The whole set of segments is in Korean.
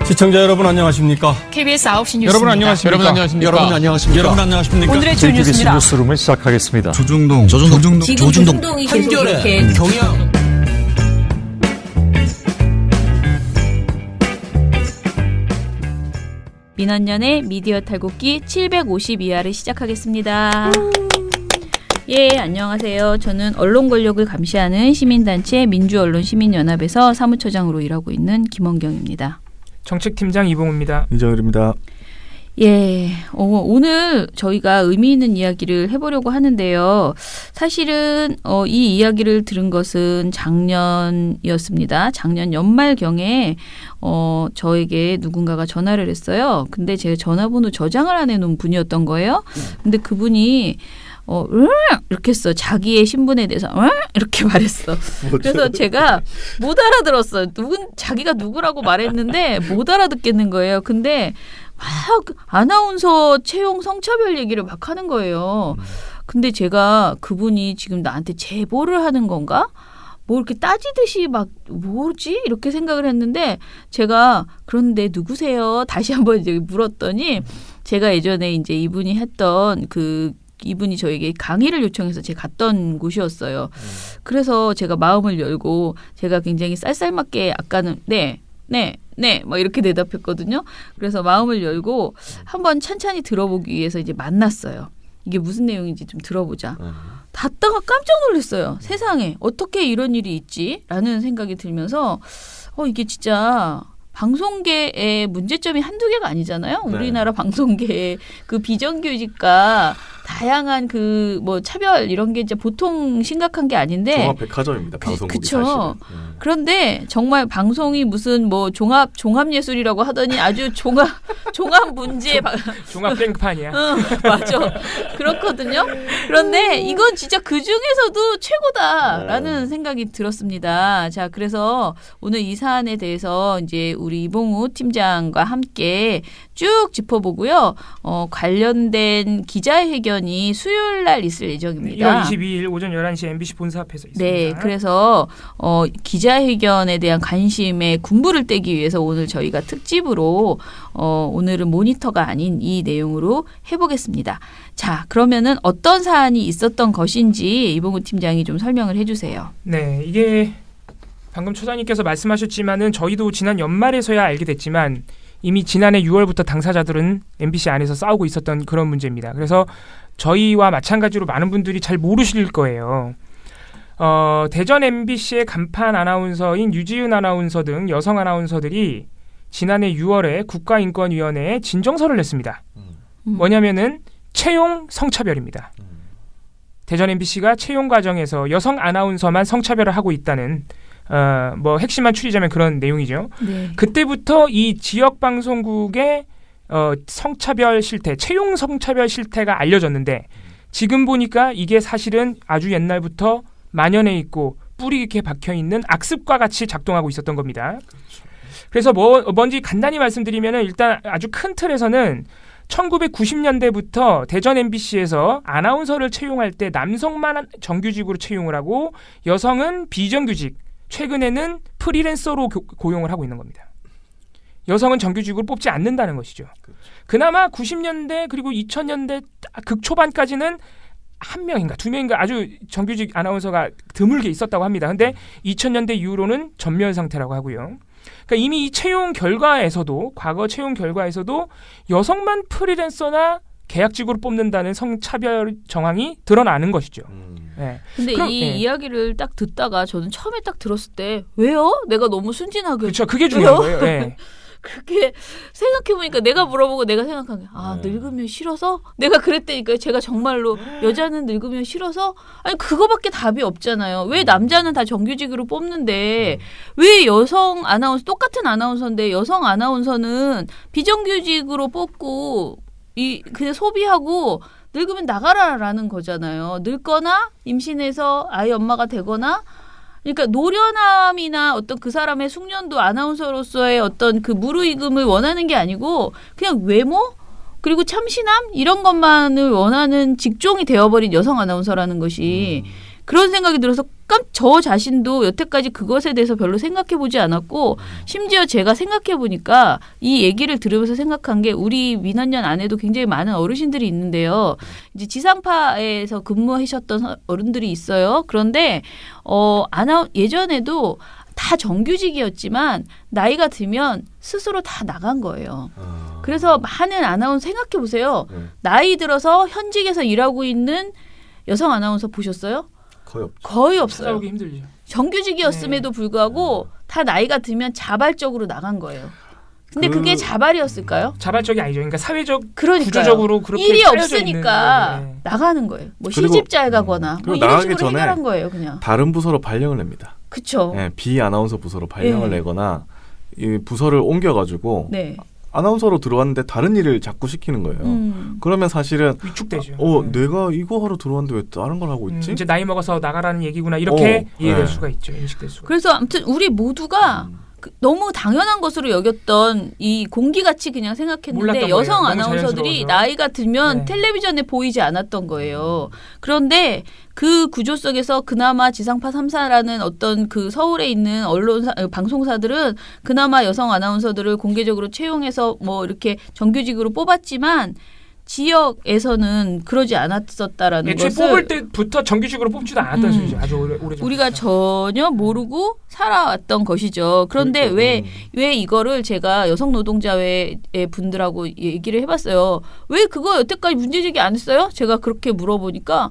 시청자 여러분 안녕하십니까? KBS 9시 뉴스. 여러분 안녕하십니까? 여러분 안녕하십니까? 여러분 안녕하십니까? 여러분 안녕하십니까? 오늘의 주요 KBS 뉴스입니다. 뉴스룸을 시작하겠습니다. 조중동 지금 조중동이 계속 이렇게 경영 민원연의 미디어 탈곡기 752화를 시작하겠습니다. 예, 안녕하세요. 저는 언론 권력을 감시하는 시민단체 민주언론시민연합에서 사무처장으로 일하고 있는 김원경입니다. 정책팀장 이봉우입니다. 이정일입니다. 예, 오늘 저희가 의미 있는 이야기를 해보려고 하는데요. 사실은 이 이야기를 들은 것은 작년이었습니다. 작년 연말경에 저에게 누군가가 전화를 했어요. 근데 제가 전화번호 저장을 안 해놓은 분이었던 거예요. 근데 그분이 이렇게 했어. 자기의 신분에 대해서 이렇게 말했어. 그래서 제가 못 알아들었어요. 자기가 누구라고 말했는데 못 알아듣겠는 거예요. 근데 막 아나운서 채용 성차별 얘기를 막 하는 거예요. 근데 제가 그분이 지금 나한테 제보를 하는 건가? 뭐 이렇게 따지듯이 막 뭐지? 이렇게 생각을 했는데 제가 그런데 누구세요? 다시 한번 이제 물었더니 제가 예전에 이제 이분이 했던 이분이 저에게 강의를 요청해서 제가 갔던 곳이었어요. 그래서 제가 마음을 열고 제가 굉장히 쌀쌀맞게 아까는 네, 막 이렇게 대답했거든요. 그래서 마음을 열고 한번 찬찬히 들어보기 위해서 이제 만났어요. 이게 무슨 내용인지 좀 들어보자. 닫다가 깜짝 놀랐어요. 세상에 어떻게 이런 일이 있지라는 생각이 들면서 이게 진짜 방송계의 문제점이 한두 개가 아니잖아요. 우리나라 방송계의 그 비정규직과 다양한 뭐 차별 이런 게 이제 보통 심각한 게 아닌데 종합백화점입니다. 방송국이 그쵸. 그런데 정말 방송이 무슨 뭐 종합 예술이라고 하더니 아주 종합 문제 종합 땡판이야. 맞아. 그렇거든요. 그런데 이건 진짜 그 중에서도 최고다라는 생각이 들었습니다. 자, 그래서 오늘 이 사안에 대해서 이제 우리 이봉우 팀장과 함께 쭉 짚어보고요. 관련된 기자회견이 수요일 날 있을 예정입니다. 1월 22일 오전 11시 MBC 본사 앞에서 있습니다. 네, 그래서 기자회견에 대한 관심에 군부를 떼기 위해서 오늘 저희가 특집으로 오늘은 모니터가 아닌 이 내용으로 해보겠습니다. 자, 그러면은 어떤 사안이 있었던 것인지 이봉우 팀장이 좀 설명을 해주세요. 네, 이게 방금 처장님께서 말씀하셨지만은 저희도 지난 연말에서야 알게 됐지만 이미 지난해 6월부터 당사자들은 MBC 안에서 싸우고 있었던 그런 문제입니다. 그래서 저희와 마찬가지로 많은 분들이 잘 모르실 거예요. 대전 MBC의 간판 아나운서인 유지윤 아나운서 등 여성 아나운서들이 지난해 6월에 국가인권위원회에 진정서를 냈습니다. 뭐냐면은 채용 성차별입니다. 대전 MBC가 채용 과정에서 여성 아나운서만 성차별을 하고 있다는 뭐 핵심만 추리자면 그런 내용이죠. 네. 그때부터 이 지역 방송국의 성차별 실태, 채용 성차별 실태가 알려졌는데 지금 보니까 이게 사실은 아주 옛날부터 만연해 있고 뿌리 깊게 박혀 있는 악습과 같이 작동하고 있었던 겁니다. 그래서 뭔지 간단히 말씀드리면은 일단 아주 큰 틀에서는 1990년대부터 대전 MBC에서 아나운서를 채용할 때 남성만 정규직으로 채용을 하고 여성은 비정규직, 최근에는 프리랜서로 고용을 하고 있는 겁니다. 여성은 정규직으로 뽑지 않는다는 것이죠. 그나마 90년대 그리고 2000년대 극초반까지는 한 명인가 두 명인가 아주 정규직 아나운서가 드물게 있었다고 합니다. 근데 2000년대 이후로는 전멸 상태라고 하고요. 그러니까 이미 이 과거 채용 결과에서도 여성만 프리랜서나 계약직으로 뽑는다는 성차별 정황이 드러나는 것이죠. 네. 근데 이 이야기를 딱 듣다가 저는 처음에 딱 들었을 때 왜요? 내가 너무 순진하게 그렇죠. 그게 중요한 거예요. 네. 그렇게 생각해보니까 내가 물어보고 내가 생각한 게 늙으면 싫어서? 내가 그랬다니까요. 제가 정말로 여자는 늙으면 싫어서? 아니 그거밖에 답이 없잖아요. 왜 남자는 다 정규직으로 뽑는데 왜 여성 아나운서 똑같은 아나운서인데 여성 아나운서는 비정규직으로 뽑고 그냥 소비하고 늙으면 나가라라는 거잖아요. 늙거나 임신해서 아이 엄마가 되거나 그러니까 노련함이나 어떤 그 사람의 숙련도 아나운서로서의 어떤 그 무르익음을 원하는 게 아니고 그냥 외모 그리고 참신함 이런 것만을 원하는 직종이 되어버린 여성 아나운서라는 것이 그런 생각이 들어서 저 자신도 여태까지 그것에 대해서 별로 생각해 보지 않았고 심지어 제가 생각해 보니까 이 얘기를 들으면서 생각한 게 우리 민원연 안에도 굉장히 많은 어르신들이 있는데요. 이제 지상파에서 근무하셨던 어른들이 있어요. 그런데 예전에도 다 정규직이었지만 나이가 들면 스스로 다 나간 거예요. 그래서 많은 아나운서 생각해 보세요. 나이 들어서 현직에서 일하고 있는 여성 아나운서 보셨어요? 거의 없죠. 거의 없어요. 찾아보기 힘들죠. 정규직이었음에도 불구하고 다 나이가 들면 자발적으로 나간 거예요. 근데 그게 자발이었을까요? 자발적이 아니죠. 그러니까 사회적 그러니까요. 구조적으로 그렇게 일이 짜여져 없으니까 있는, 네. 나가는 거예요. 뭐 그리고, 시집잘 가거나 뭐 그리고 이런 나가기 식으로 전에 해결한 거예요. 그냥. 다른 부서로 발령을 냅니다. 그렇죠. 네, 비아나운서 부서로 발령을 네. 내거나 이 부서를 옮겨가지고 네. 아나운서로 들어왔는데 다른 일을 자꾸 시키는 거예요. 그러면 사실은 위축되죠. 네. 내가 이거 하러 들어왔는데 왜 다른 걸 하고 있지? 이제 나이 먹어서 나가라는 얘기구나 이렇게 이해될 네. 수가 있죠. 인식될 수가. 그래서 아무튼 우리 모두가 너무 당연한 것으로 여겼던 이 공기같이 그냥 생각했는데 몰랐던 여성 거예요. 너무 아나운서들이 자연스러워서. 나이가 들면 네. 텔레비전에 보이지 않았던 거예요. 그런데 그 구조 속에서 그나마 지상파 3사라는 어떤 그 서울에 있는 방송사들은 그나마 여성 아나운서들을 공개적으로 채용해서 뭐 이렇게 정규직으로 뽑았지만 지역에서는 그러지 않았었다라는 애초에 것을 뽑을 때부터 정규직으로 뽑지도 않았던 소리죠. 아주 오래 우리가 전혀 모르고 살아왔던 것이죠. 그런데 왜 이거를 제가 여성 노동자회 분들하고 얘기를 해봤어요. 왜 그거 여태까지 문제제기 안 했어요? 제가 그렇게 물어보니까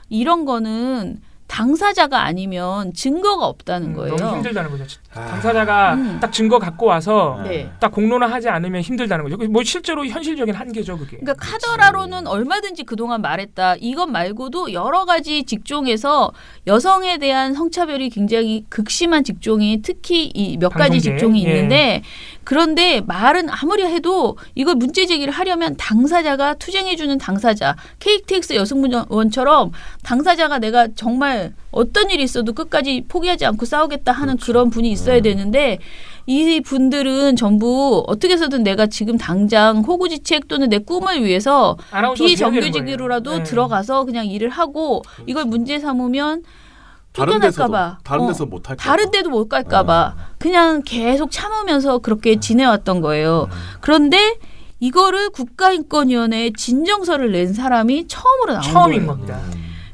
이런 거는 당사자가 아니면 증거가 없다는 거예요. 너무 힘들다는 거죠. 당사자가 딱 증거 갖고 와서 네. 딱 공론화하지 않으면 힘들다는 거죠. 뭐 실제로 현실적인 한계죠, 그게. 그러니까 카더라로는 얼마든지 그동안 말했다. 이것 말고도 여러 가지 직종에서 여성에 대한 성차별이 굉장히 극심한 직종이 특히 이 몇 가지 방송계. 직종이 예. 있는데 그런데 말은 아무리 해도 이걸 문제 제기를 하려면 당사자가 투쟁해주는 당사자 KTX 여성문원처럼 당사자가 내가 정말 어떤 일이 있어도 끝까지 포기하지 않고 싸우겠다 하는 그런 분이 있어야 되는데 이 분들은 전부 어떻게 해서든 내가 지금 당장 호구지책 또는 내 꿈을 위해서 비정규직으로라도 네. 들어가서 그냥 일을 하고 이걸 문제 삼으면 쫓겨날까봐 다른 데서 못 할까 다른 데도 못 갈까봐 그냥 계속 참으면서 그렇게 지내왔던 거예요. 그런데 이거를 국가인권위원회에 진정서를 낸 사람이 처음으로 나온 처음인 거예요. 겁니다.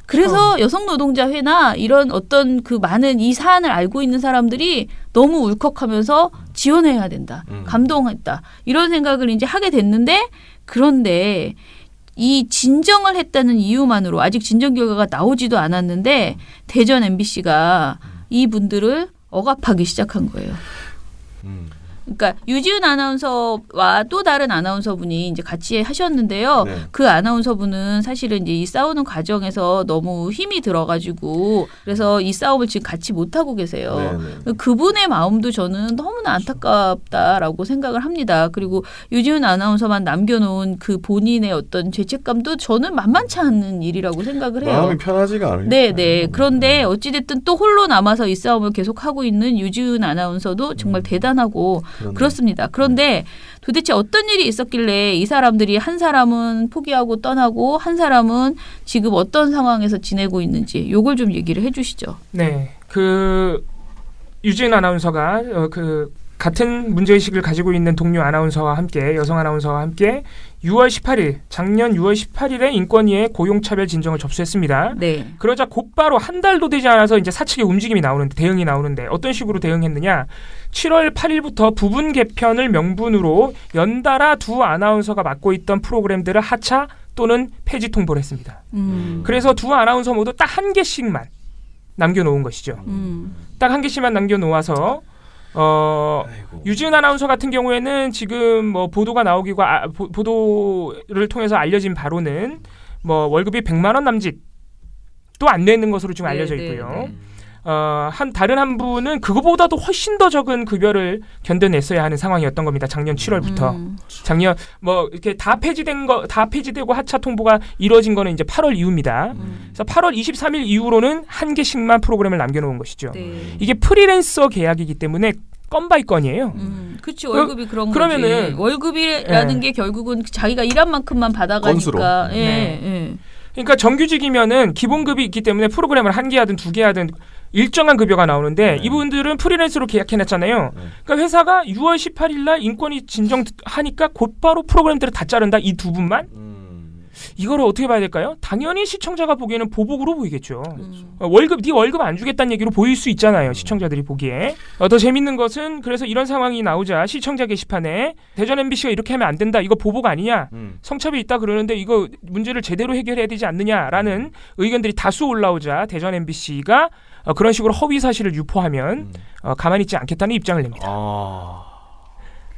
그래서 여성노동자회나 이런 어떤 그 많은 이 사안을 알고 있는 사람들이 너무 울컥하면서 지원해야 된다. 감동했다. 이런 생각을 이제 하게 됐는데 그런데 이 진정을 했다는 이유만으로 아직 진정 결과가 나오지도 않았는데 대전 MBC가 이분들을 억압하기 시작한 거예요. 그러니까 유지은 아나운서와 또 다른 아나운서분이 이제 같이 하셨는데요. 네. 그 아나운서분은 사실은 이제 이 싸우는 과정에서 너무 힘이 들어가지고 그래서 이 싸움을 지금 같이 못 하고 계세요. 네. 그분의 마음도 저는 너무나 안타깝다라고 생각을 합니다. 그리고 유지은 아나운서만 남겨놓은 그 본인의 어떤 죄책감도 저는 만만치 않은 일이라고 생각을 해요. 마음이 편하지가 않아요. 네. 그런데 어찌됐든 또 홀로 남아서 이 싸움을 계속 하고 있는 유지은 아나운서도 정말 대단하고 그렇습니다. 그런데 도대체 어떤 일이 있었길래 이 사람들이 한 사람은 포기하고 떠나고 한 사람은 지금 어떤 상황에서 지내고 있는지 요걸 좀 얘기를 해 주시죠. 네. 그 유진 아나운서가 그 같은 문제의식을 가지고 있는 동료 아나운서와 함께 여성 아나운서와 함께 6월 18일 작년 6월 18일에 인권위에 고용차별 진정을 접수했습니다. 네. 그러자 곧바로 한 달도 되지 않아서 이제 사측의 움직임이 나오는데 대응이 나오는데 어떤 식으로 대응했느냐? 7월 8일부터 부분 개편을 명분으로 연달아 두 아나운서가 맡고 있던 프로그램들을 하차 또는 폐지 통보를 했습니다. 그래서 두 아나운서 모두 딱 한 개씩만 남겨놓은 것이죠. 딱 한 개씩만 남겨놓아서 유지은 아나운서 같은 경우에는 지금 뭐 보도가 나오기고 보도를 통해서 알려진 바로는 뭐 월급이 100만 원 남짓도 안 되는 것으로 지금 알려져 있고요. 다른 한 분은 그거보다도 훨씬 더 적은 급여를 견뎌냈어야 하는 상황이었던 겁니다. 작년 7월부터. 작년 뭐 이렇게 다 폐지되고 하차 통보가 이루어진 거는 이제 8월 이후입니다. 그래서 8월 23일 이후로는 한 개씩만 프로그램을 남겨놓은 것이죠. 네. 이게 프리랜서 계약이기 때문에 건 바이 건이에요. 그렇지 월급이 그런 그러면은 거지. 월급이라는 게 결국은 자기가 일한 만큼만 받아가니까. 건수로. 예. 그러니까 정규직이면은 기본급이 있기 때문에 프로그램을 1개 하든 2개 하든 일정한 급여가 나오는데 이분들은 프리랜서로 계약해놨잖아요. 그러니까 회사가 6월 18일 날 인권위 진정하니까 곧바로 프로그램들을 다 자른다. 이 두 분만. 이거를 어떻게 봐야 될까요? 당연히 시청자가 보기에는 보복으로 보이겠죠. 네 월급 안 주겠다는 얘기로 보일 수 있잖아요. 시청자들이 보기에. 더 재밌는 것은 그래서 이런 상황이 나오자 시청자 게시판에 대전 MBC가 이렇게 하면 안 된다. 이거 보복 아니냐. 성차별이 있다 그러는데 이거 문제를 제대로 해결해야 되지 않느냐라는 의견들이 다수 올라오자 대전 MBC가 그런 식으로 허위 사실을 유포하면 가만히 있지 않겠다는 입장을 냅니다.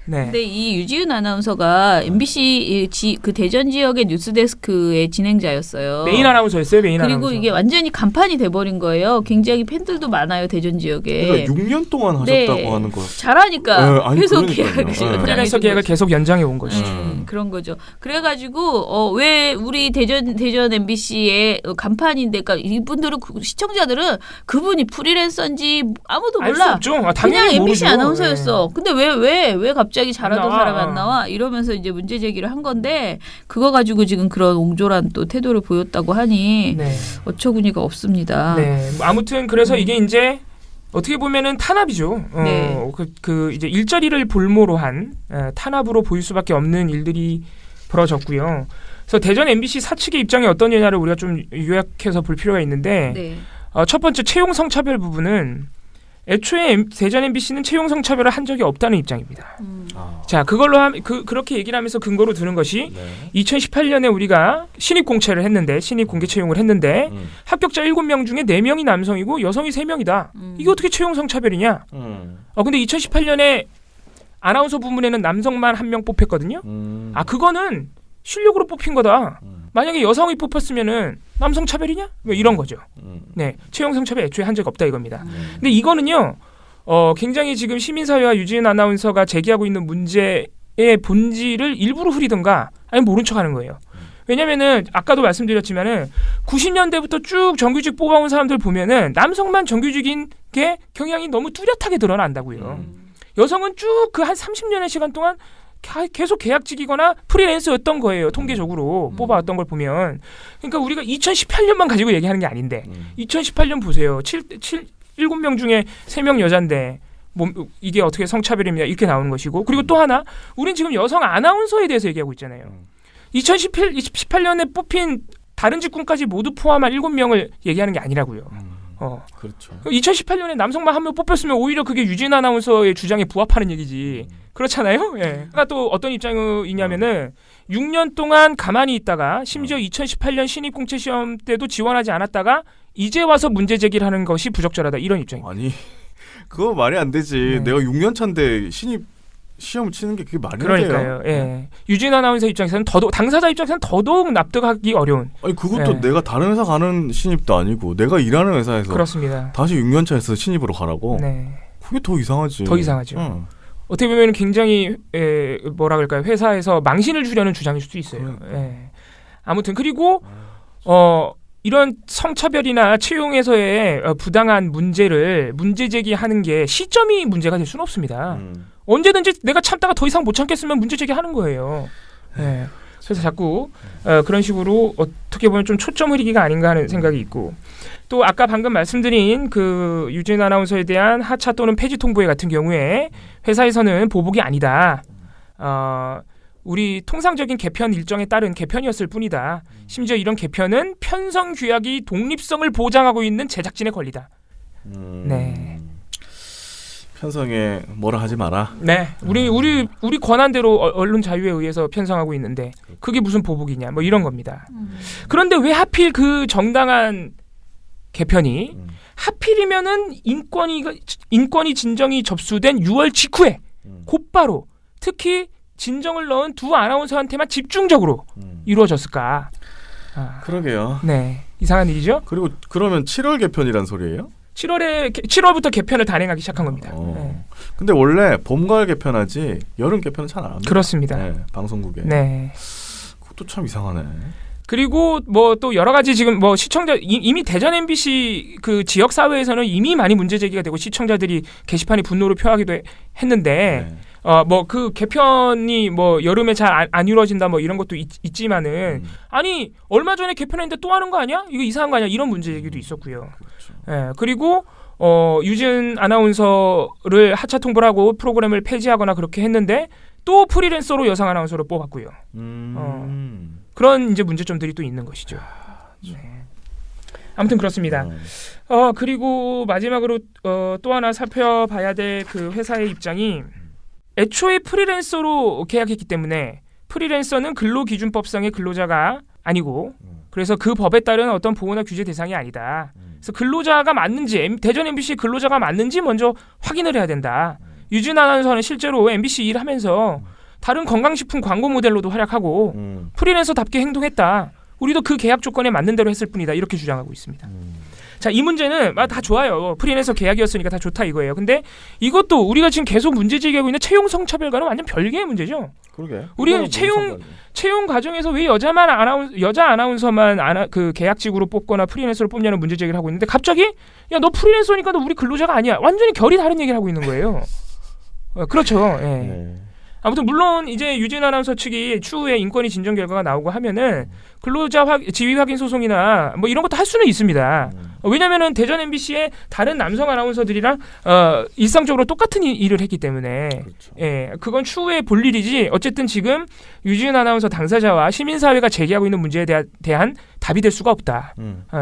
네. 근데 이 유지은 아나운서가 MBC 그 대전 지역의 뉴스데스크의 진행자였어요. 메인 아나운서였어요. 메인 그리고 아나운서. 이게 완전히 간판이 돼버린 거예요. 굉장히 팬들도 많아요. 대전 지역에. 그러니까 6년 동안 하셨다고 하는 거. 잘하니까 아니, 계속 그러니까요. 프리랜서 계약을 계속 연장해 온 것이죠. 그런 거죠. 그래가지고 왜 우리 대전 MBC의 간판인데, 그러니까 이분들은 시청자들은 그분이 프리랜서인지 아무도 알 수 몰라. 없죠. 그냥 당연히 MBC 모르죠. 아나운서였어. 근데 왜 갑자기 잘하던 안 나와. 사람이 안 나와? 이러면서 이제 문제 제기를 한 건데 그거 가지고 지금 그런 옹졸한 또 태도를 보였다고 하니 네. 어처구니가 없습니다. 네. 아무튼 그래서 이게 이제 어떻게 보면은 탄압이죠. 네. 그 이제 일자리를 볼모로 한 탄압으로 보일 수밖에 없는 일들이 벌어졌고요. 그래서 대전 MBC 사측의 입장이 어떠냐를 우리가 좀 요약해서 볼 필요가 있는데 네. 첫 번째 채용 성차별 부분은 애초에 대전 MBC는 채용 성차별을 한 적이 없다는 입장입니다. 자, 그걸로 그렇게 얘기를 하면서 근거로 드는 것이 2018년에 우리가 신입 공채를 했는데 신입 공개 채용을 했는데 합격자 7명 중에 4명이 남성이고 여성이 3명이다. 이게 어떻게 채용 성차별이냐? 근데 2018년에 아나운서 부문에는 남성만 1명 뽑혔거든요. 그거는 실력으로 뽑힌 거다. 만약에 여성이 뽑혔으면은 남성 차별이냐? 뭐 이런 거죠. 네, 채용 성차별 애초에 한 적 없다 이겁니다. 근데 이거는요, 굉장히 지금 시민사회와 유지은 아나운서가 제기하고 있는 문제의 본질을 일부러 흐리든가 아니면 모른 척하는 거예요. 왜냐면은 아까도 말씀드렸지만은 90년대부터 쭉 정규직 뽑아온 사람들 보면은 남성만 정규직인 게 경향이 너무 뚜렷하게 드러난다고요. 여성은 쭉 그 한 30년의 시간 동안 계속 계약직이거나 프리랜서였던 거예요. 통계적으로 뽑아왔던 걸 보면. 그러니까 우리가 2018년만 가지고 얘기하는 게 아닌데 2018년 보세요. 7명 중에 3명 여잔데 이게 어떻게 성차별입니다. 이렇게 나오는 것이고. 그리고 또 하나 우린 지금 여성 아나운서에 대해서 얘기하고 있잖아요. 2018년에 뽑힌 다른 직군까지 모두 포함한 7명을 얘기하는 게 아니라고요. 그렇죠. 2018년에 남성만 1명 뽑혔으면 오히려 그게 유진 아나운서의 주장에 부합하는 얘기지. 그렇잖아요. 예. 그러니까 또 어떤 입장이냐면은 6년 동안 가만히 있다가 심지어 2018년 신입 공채 시험 때도 지원하지 않았다가 이제 와서 문제 제기를 하는 것이 부적절하다 이런 입장입니다. 아니 그거 말이 안 되지. 네. 내가 6년 차인데 신입 시험 치는 게 그게 말이 안 돼요. 그러니까요. 예. 유진 아나운서 입장에서는 더더욱 당사자 입장에서는 더더욱 납득하기 어려운. 아니 그것도 네. 내가 다른 회사 가는 신입도 아니고 내가 일하는 회사에서 그렇습니다. 다시 6년 차에서 신입으로 가라고. 네. 그게 더 이상하지. 더 이상하죠. 응. 어떻게 보면 굉장히 뭐라 그럴까요? 회사에서 망신을 주려는 주장일 수도 있어요. 예. 아무튼 그리고 이런 성차별이나 채용에서의 부당한 문제를 문제 제기하는 게 시점이 문제가 될 수는 없습니다. 언제든지 내가 참다가 더 이상 못 참겠으면 문제 제기하는 거예요. 예. 그래서 자꾸 그런 식으로 어떻게 보면 좀 초점 흐리기가 아닌가 하는 생각이 있고 또 아까 방금 말씀드린 그 유진 아나운서에 대한 하차 또는 폐지 통보회 같은 경우에 회사에서는 보복이 아니다. 우리 통상적인 개편 일정에 따른 개편이었을 뿐이다. 심지어 이런 개편은 편성 규약이 독립성을 보장하고 있는 제작진의 권리다. 네. 편성에 뭐라 하지 마라. 네, 우리 권한대로 언론 자유에 의해서 편성하고 있는데 그게 무슨 보복이냐, 뭐 이런 겁니다. 그런데 왜 하필 그 정당한 개편이 하필이면은 인권위 진정이 접수된 6월 직후에 곧바로 특히 진정을 넣은 두 아나운서한테만 집중적으로 이루어졌을까? 그러게요. 네, 이상한 일이죠. 그리고 그러면 7월 개편이란 소리예요? 7월부터 개편을 단행하기 시작한 겁니다. 네. 근데 원래 봄, 가을 개편하지 여름 개편은 잘 안 합니다. 그렇습니다. 네, 방송국에. 네. 그것도 참 이상하네. 그리고 뭐 또 여러 가지 지금 뭐 시청자 이미 대전 MBC 그 지역 사회에서는 이미 많이 문제 제기가 되고 시청자들이 게시판에 분노를 표하기도 했는데 뭐 그 개편이 뭐 여름에 잘 안 이루어진다 뭐 이런 것도 있지만은 아니 얼마 전에 개편했는데 또 하는 거 아니야? 이거 이상한 거 아니야? 이런 문제 얘기도 있었고요. 예, 그리고 유진 아나운서를 하차 통보를 하고 프로그램을 폐지하거나 그렇게 했는데 또 프리랜서로 여성 아나운서를 뽑았고요. 그런 이제 문제점들이 또 있는 것이죠. 네. 아무튼 그렇습니다. 그리고 마지막으로 또 하나 살펴봐야 될 그 회사의 입장이 애초에 프리랜서로 계약했기 때문에 프리랜서는 근로기준법상의 근로자가 아니고 그래서 그 법에 따른 어떤 보호나 규제 대상이 아니다. 그래서 근로자가 맞는지 대전 MBC 근로자가 맞는지 먼저 확인을 해야 된다. 유진 아나운서는 실제로 MBC 일하면서 다른 건강식품 광고 모델로도 활약하고 프리랜서답게 행동했다. 우리도 그 계약 조건에 맞는 대로 했을 뿐이다. 이렇게 주장하고 있습니다. 자, 이 문제는 다 좋아요. 프리랜서 계약이었으니까 다 좋다 이거예요. 근데 이것도 우리가 지금 계속 문제 제기하고 있는 채용 성차별과는 완전 별개의 문제죠. 그러게. 우리는 채용 과정에서 왜 여자 아나운서만 그 계약직으로 뽑거나 프리랜서로 뽑냐는 문제 제기를 하고 있는데 갑자기 야, 너 프리랜서니까 너 우리 근로자가 아니야. 완전히 결이 다른 얘기를 하고 있는 거예요. 그렇죠. 예. 네. 아무튼 물론 이제 유진 아나운서 측이 추후에 인권위 진정 결과가 나오고 하면은 근로자 지위 확인 소송이나 뭐 이런 것도 할 수는 있습니다. 왜냐면은 대전 MBC의 다른 남성 아나운서들이랑 일상적으로 똑같은 일을 했기 때문에 그렇죠. 예, 그건 추후에 볼 일이지. 어쨌든 지금 유진 아나운서 당사자와 시민사회가 제기하고 있는 문제에 대한 답이 될 수가 없다.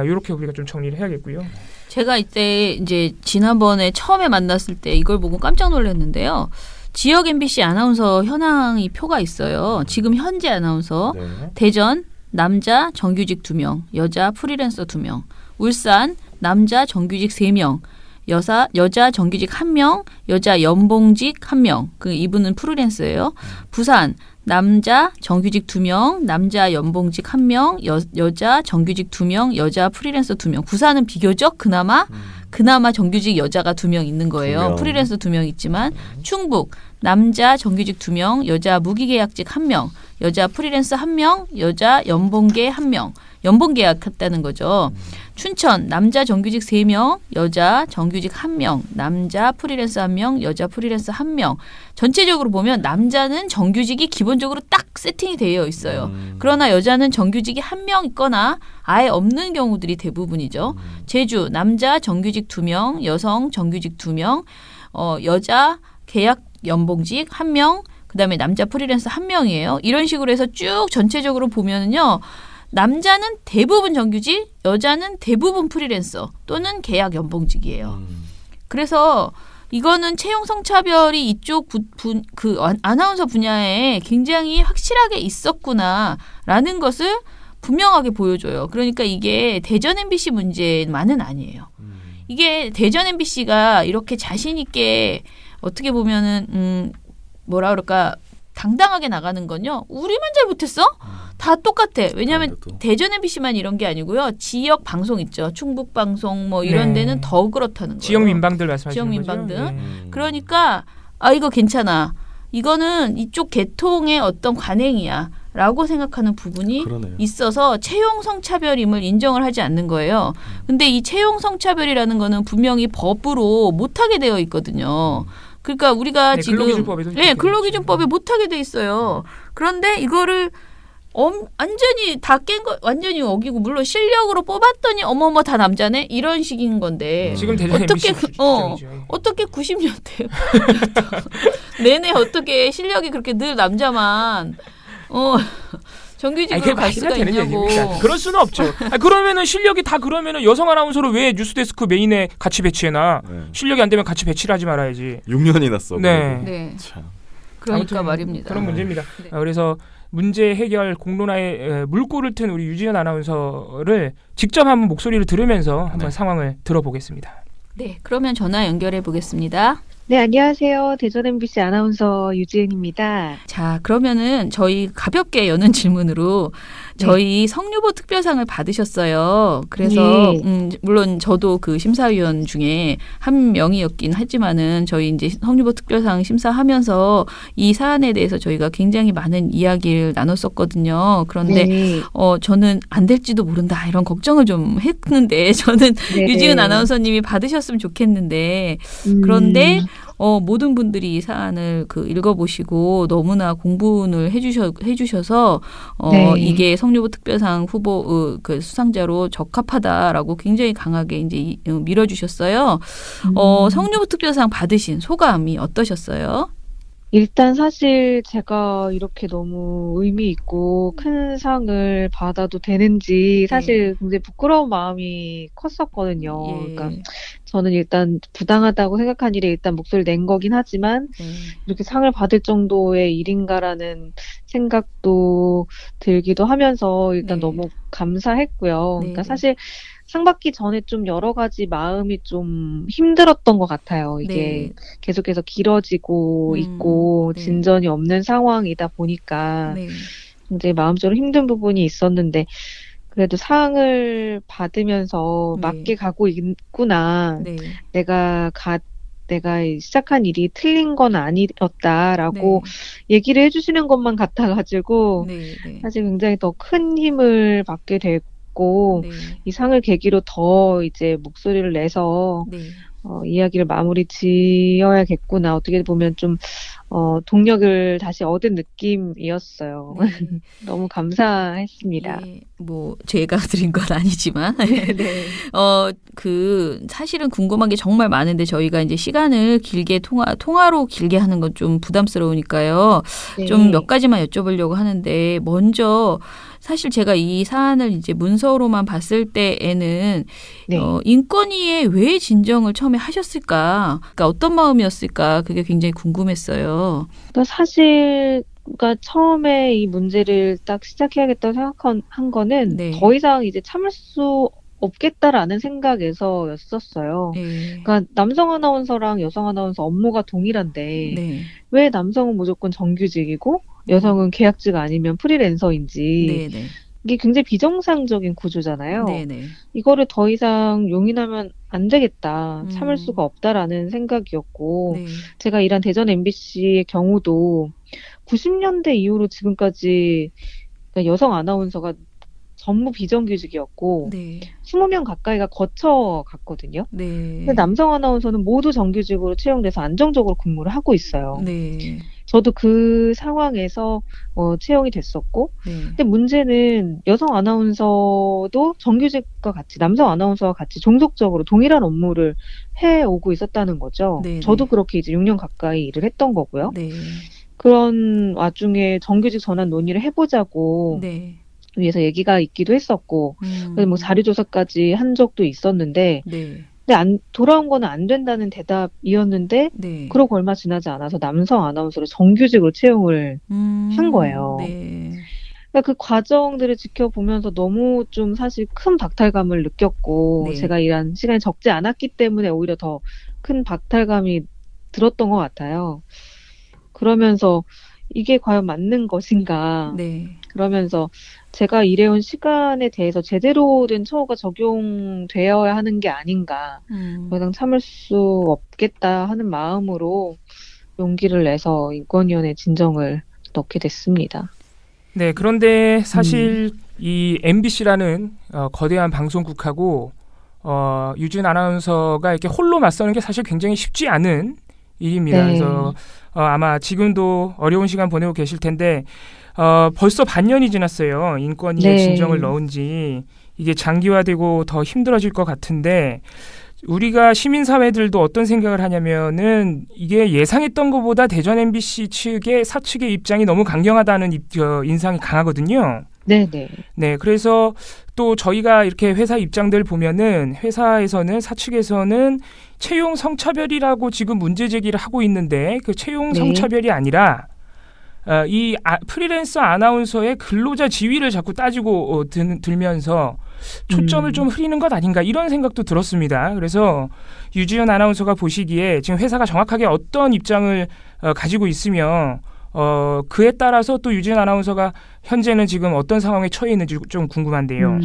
이렇게 우리가 좀 정리를 해야겠고요. 제가 이제 지난번에 처음에 만났을 때 이걸 보고 깜짝 놀랐는데요. 지역 MBC 아나운서 현황이 표가 있어요. 지금 현재 아나운서 네. 대전 남자 정규직 2명, 여자 프리랜서 2명. 울산 남자 정규직 3명, 여자 정규직 1명, 여자 연봉직 1명. 이분은 프리랜서예요. 부산 남자 정규직 2명, 남자 연봉직 1명, 여자 정규직 2명, 여자 프리랜서 2명. 부산은 비교적 그나마 정규직 여자가 2명 있는 거예요. 2명. 프리랜서 2명 있지만 충북 남자 정규직 2명, 여자 무기계약직 1명, 여자 프리랜서 1명, 여자 연봉계 1명. 연봉계약했다는 거죠. 춘천 남자 정규직 3명, 여자 정규직 1명, 남자 프리랜서 1명, 여자 프리랜서 1명. 전체적으로 보면 남자는 정규직이 기본적으로 딱 세팅이 되어 있어요. 그러나 여자는 정규직이 1명 있거나 아예 없는 경우들이 대부분이죠. 제주 남자 정규직 2명, 여성 정규직 2명, 여자 계약 연봉직 1명, 그다음에 남자 프리랜서 1명이에요. 이런 식으로 해서 쭉 전체적으로 보면은요. 남자는 대부분 정규직, 여자는 대부분 프리랜서 또는 계약 연봉직이에요. 그래서 이거는 채용 성차별이 이쪽 그 아나운서 분야에 굉장히 확실하게 있었구나라는 것을 분명하게 보여줘요. 그러니까 이게 대전 MBC 문제만은 아니에요. 이게 대전 MBC가 이렇게 자신 있게 어떻게 보면은 뭐라 그럴까 당당하게 나가는 건요. 우리만 잘못했어? 다 똑같아. 왜냐하면 대전 MBC만 이런 게 아니고요. 지역 방송 있죠. 충북 방송 뭐 이런 데는 더 그렇다는 거예요. 지역 민방들 말씀하시는 지역 거죠? 민방들. 그러니까 이거 괜찮아. 이거는 이쪽 계통의 어떤 관행이야. 라고 생각하는 부분이 그러네요. 있어서 채용 성차별임을 인정을 하지 않는 거예요. 근데 이 채용 성차별이라는 거는 분명히 법으로 못하게 되어 있거든요. 그러니까 우리가 지금 근로기준법에 못하게 돼 있어요. 그런데 이거를 완전히 다 깬 거 완전히 어기고 물론 실력으로 뽑았더니 어머머 다 남자네 이런 식인 건데 지금 대전 어떻게 MBC 주장이죠. 어떻게 90년대 내내 어떻게 실력이 그렇게 늘 남자만 정규직으로 갈 수가 있냐고. 그럴 수는 없죠. 그러면은 실력이 다 그러면은 여성 아나운서를 왜 뉴스데스크 메인에 같이 배치해놔? 실력이 안 되면 같이 배치를 하지 말아야지. 6년이나 써. 네. 참. 그러니까 말입니다. 그런 문제입니다. 그래서 문제 해결 공론화에 물꼬를 튼 우리 유지연 아나운서를 직접 한번 목소리를 들으면서 한번 상황을 들어보겠습니다. 네, 그러면 전화 연결해 보겠습니다. 네, 안녕하세요. 대전 MBC 아나운서 유지은입니다. 자, 그러면은 저희 가볍게 여는 질문으로 저희 성유보 특별상을 받으셨어요. 그래서 물론 저도 그 심사위원 중에 한 명이었긴 하지만은 저희 이제 성유보 특별상 심사하면서 이 사안에 대해서 저희가 굉장히 많은 이야기를 나눴었거든요. 그런데 저는 안 될지도 모른다 이런 걱정을 좀 했는데 저는 유지은 아나운서님이 받으셨으면 좋겠는데 그런데 모든 분들이 이 사안을 읽어보시고 너무나 공분을 해주셔서 네. 이게 성유부 특별상 후보 그 수상자로 적합하다라고 굉장히 강하게 이제 밀어주셨어요. 성유부 특별상 받으신 소감이 어떠셨어요? 일단 사실 제가 이렇게 너무 의미 있고 큰 상을 받아도 되는지 사실 굉장히 부끄러운 마음이 컸었거든요. 예. 그러니까 저는 일단 부당하다고 생각한 일에 일단 목소리를 낸 거긴 하지만 이렇게 상을 받을 정도의 일인가라는 생각도 들기도 하면서 일단 네. 너무 감사했고요. 네. 그러니까 사실 상 받기 전에 좀 여러 가지 마음이 좀 힘들었던 것 같아요. 이게 네. 계속해서 길어지고 있고 네. 진전이 없는 상황이다 보니까 네. 굉장히 마음적으로 힘든 부분이 있었는데 그래도 상을 받으면서 네. 맞게 가고 있구나. 네. 내가 시작한 일이 틀린 건 아니었다라고 네. 얘기를 해주시는 것만 같아가지고 네. 네. 사실 굉장히 더 큰 힘을 받게 됐고 네. 이 상을 계기로 더 이제 목소리를 내서 네. 이야기를 마무리 지어야겠구나. 어떻게 보면 좀 동력을 다시 얻은 느낌이었어요. 네. 너무 감사했습니다. 예, 제가 드린 건 아니지만. 네. 사실은 궁금한 게 정말 많은데 저희가 이제 시간을 길게 통화로 길게 하는 건 좀 부담스러우니까요. 네. 좀 몇 가지만 여쭤보려고 하는데 먼저 사실 제가 이 사안을 이제 문서로만 봤을 때에는 네. 인권위에 왜 진정을 처음에 하셨을까? 그러니까 어떤 마음이었을까? 그게 굉장히 궁금했어요. 그러니까 사실 그러니까 처음에 이 문제를 딱 시작해야겠다고 생각한 거는 네. 더 이상 이제 참을 수 없겠다라는 생각에서였었어요. 네. 그러니까 남성 아나운서랑 여성 아나운서 업무가 동일한데 네. 왜 남성은 무조건 정규직이고 여성은 계약직 아니면 프리랜서인지 네. 네. 이게 굉장히 비정상적인 구조잖아요. 네. 네. 이거를 더 이상 용인하면 안 되겠다. 참을 수가 없다라는 생각이었고 네. 제가 일한 대전 MBC의 경우도 90년대 이후로 지금까지 여성 아나운서가 전부 비정규직이었고 네. 20명 가까이가 거쳐갔거든요. 네. 근데 남성 아나운서는 모두 정규직으로 채용돼서 안정적으로 근무를 하고 있어요. 네. 저도 그 상황에서 채용이 됐었고 네. 근데 문제는 여성 아나운서도 정규직과 같이 남성 아나운서와 같이 종속적으로 동일한 업무를 해오고 있었다는 거죠. 네. 저도 그렇게 이제 6년 가까이 일을 했던 거고요. 네. 그런 와중에 정규직 전환 논의를 해보자고 네. 위해서 얘기가 있기도 했었고 그래서 자료조사까지 한 적도 있었는데 네. 근데 돌아온 거는 안 된다는 대답이었는데 네. 그러고 얼마 지나지 않아서 남성 아나운서를 정규직으로 채용을 한 거예요. 네. 그러니까 그 과정들을 지켜보면서 너무 좀 사실 큰 박탈감을 느꼈고 네. 제가 일한 시간이 적지 않았기 때문에 오히려 더 큰 박탈감이 들었던 것 같아요. 그러면서 이게 과연 맞는 것인가? 네. 그러면서 제가 일해온 시간에 대해서 제대로 된 처우가 적용되어야 하는 게 아닌가. 더 이상 참을 수 없겠다 하는 마음으로 용기를 내서 인권위원회 진정을 넣게 됐습니다. 네, 그런데 사실 이 MBC라는 거대한 방송국하고 유진 아나운서가 이렇게 홀로 맞서는 게 사실 굉장히 쉽지 않은 일입니다. 네. 그래서 아마 지금도 어려운 시간 보내고 계실 텐데 벌써 반년이 지났어요. 인권위에 네. 진정을 넣은 지. 이게 장기화되고 더 힘들어질 것 같은데 우리가 시민사회들도 어떤 생각을 하냐면은 이게 예상했던 것보다 대전 MBC 측의 사측의 입장이 너무 강경하다는 인상이 강하거든요. 네네. 네, 그래서 또 저희가 이렇게 회사 입장들 보면은 회사에서는 사측에서는 채용 성차별이라고 지금 문제 제기를 하고 있는데 그 채용 네. 성차별이 아니라 프리랜서 아나운서의 근로자 지위를 자꾸 따지고 들면서 초점을 좀 흐리는 것 아닌가 이런 생각도 들었습니다. 그래서 유지연 아나운서가 보시기에 지금 회사가 정확하게 어떤 입장을 가지고 있으며 그에 따라서 또 유지연 아나운서가 현재는 지금 어떤 상황에 처해 있는지 좀 궁금한데요.